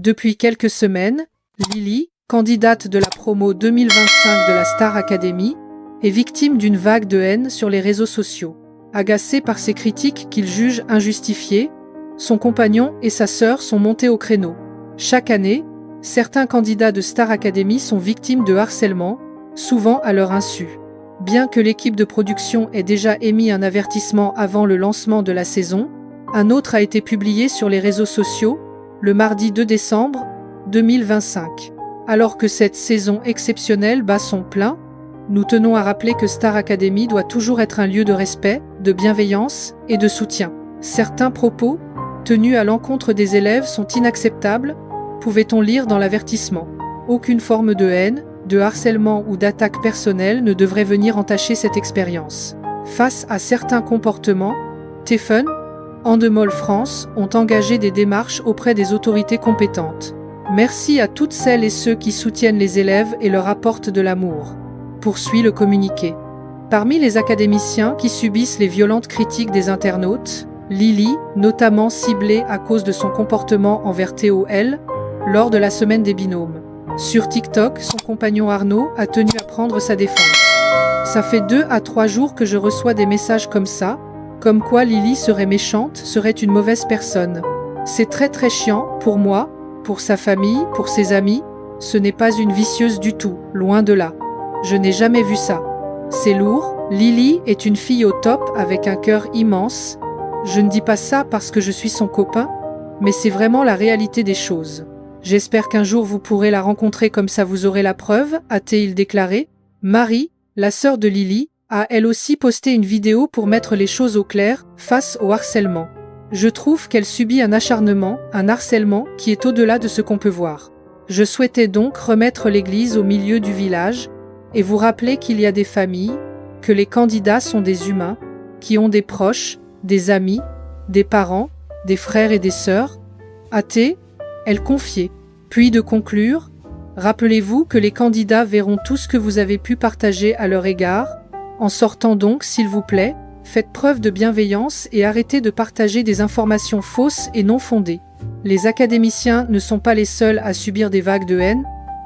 Depuis quelques semaines, Lily, candidate de la promo 2025 de la Star Academy, est victime d'une vague de haine sur les réseaux sociaux. Agacée par ces critiques qu'il juge injustifiées, son compagnon et sa sœur sont montés au créneau. Chaque année, certains candidats de Star Academy sont victimes de harcèlement, souvent à leur insu. Bien que l'équipe de production ait déjà émis un avertissement avant le lancement de la saison, un autre a été publié sur les réseaux sociaux, le mardi 2 décembre 2025. Alors que cette saison exceptionnelle bat son plein, nous tenons à rappeler que Star Academy doit toujours être un lieu de respect, de bienveillance et de soutien. Certains propos, tenus à l'encontre des élèves, sont inacceptables, pouvait-on lire dans l'avertissement. Aucune forme de haine, de harcèlement ou d'attaque personnelle ne devrait venir entacher cette expérience. Face à certains comportements, TFUN, Endemol France ont engagé des démarches auprès des autorités compétentes. Merci à toutes celles et ceux qui soutiennent les élèves et leur apportent de l'amour. Poursuit le communiqué. Parmi les académiciens qui subissent les violentes critiques des internautes, Lily, notamment ciblée à cause de son comportement envers TOL, lors de la semaine des binômes. Sur TikTok, son compagnon Arnaud a tenu à prendre sa défense. Ça fait 2 à 3 jours que je reçois des messages comme ça, comme quoi Lily serait méchante, serait une mauvaise personne. C'est très chiant, pour moi, pour sa famille, pour ses amis, ce n'est pas une vicieuse du tout, loin de là. Je n'ai jamais vu ça. C'est lourd, Lily est une fille au top avec un cœur immense. Je ne dis pas ça parce que je suis son copain, mais c'est vraiment la réalité des choses. J'espère qu'un jour vous pourrez la rencontrer comme ça vous aurez la preuve, a-t-il déclaré. Marie, la sœur de Lily, a elle aussi posté une vidéo pour mettre les choses au clair face au harcèlement. Je trouve qu'elle subit un acharnement, un harcèlement qui est au-delà de ce qu'on peut voir. Je souhaitais donc remettre l'église au milieu du village et vous rappeler qu'il y a des familles, que les candidats sont des humains, qui ont des proches, des amis, des parents, des frères et des sœurs. Elle confiait. Puis de conclure, rappelez-vous que les candidats verront tout ce que vous avez pu partager à leur égard. En sortant donc, s'il vous plaît, faites preuve de bienveillance et arrêtez de partager des informations fausses et non fondées. Les académiciens ne sont pas les seuls à subir des vagues de haine,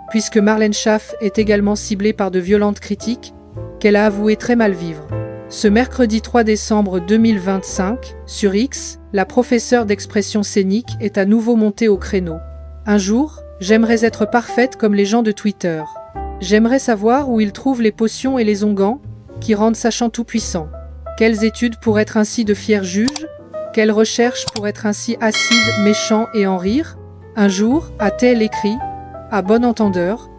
puisque Marlène Schaff est également ciblée par de violentes critiques, qu'elle a avoué très mal vivre. Ce mercredi 3 décembre 2025, sur X, la professeure d'expression scénique est à nouveau montée au créneau. Un jour, j'aimerais être parfaite comme les gens de Twitter. J'aimerais savoir où ils trouvent les potions et les onguents qui rendent sachant tout-puissant. Quelles études pour être ainsi de fiers juges? Quelles recherches pour être ainsi acides, méchants et en rire? Un jour, a-t-elle écrit, à bon entendeur,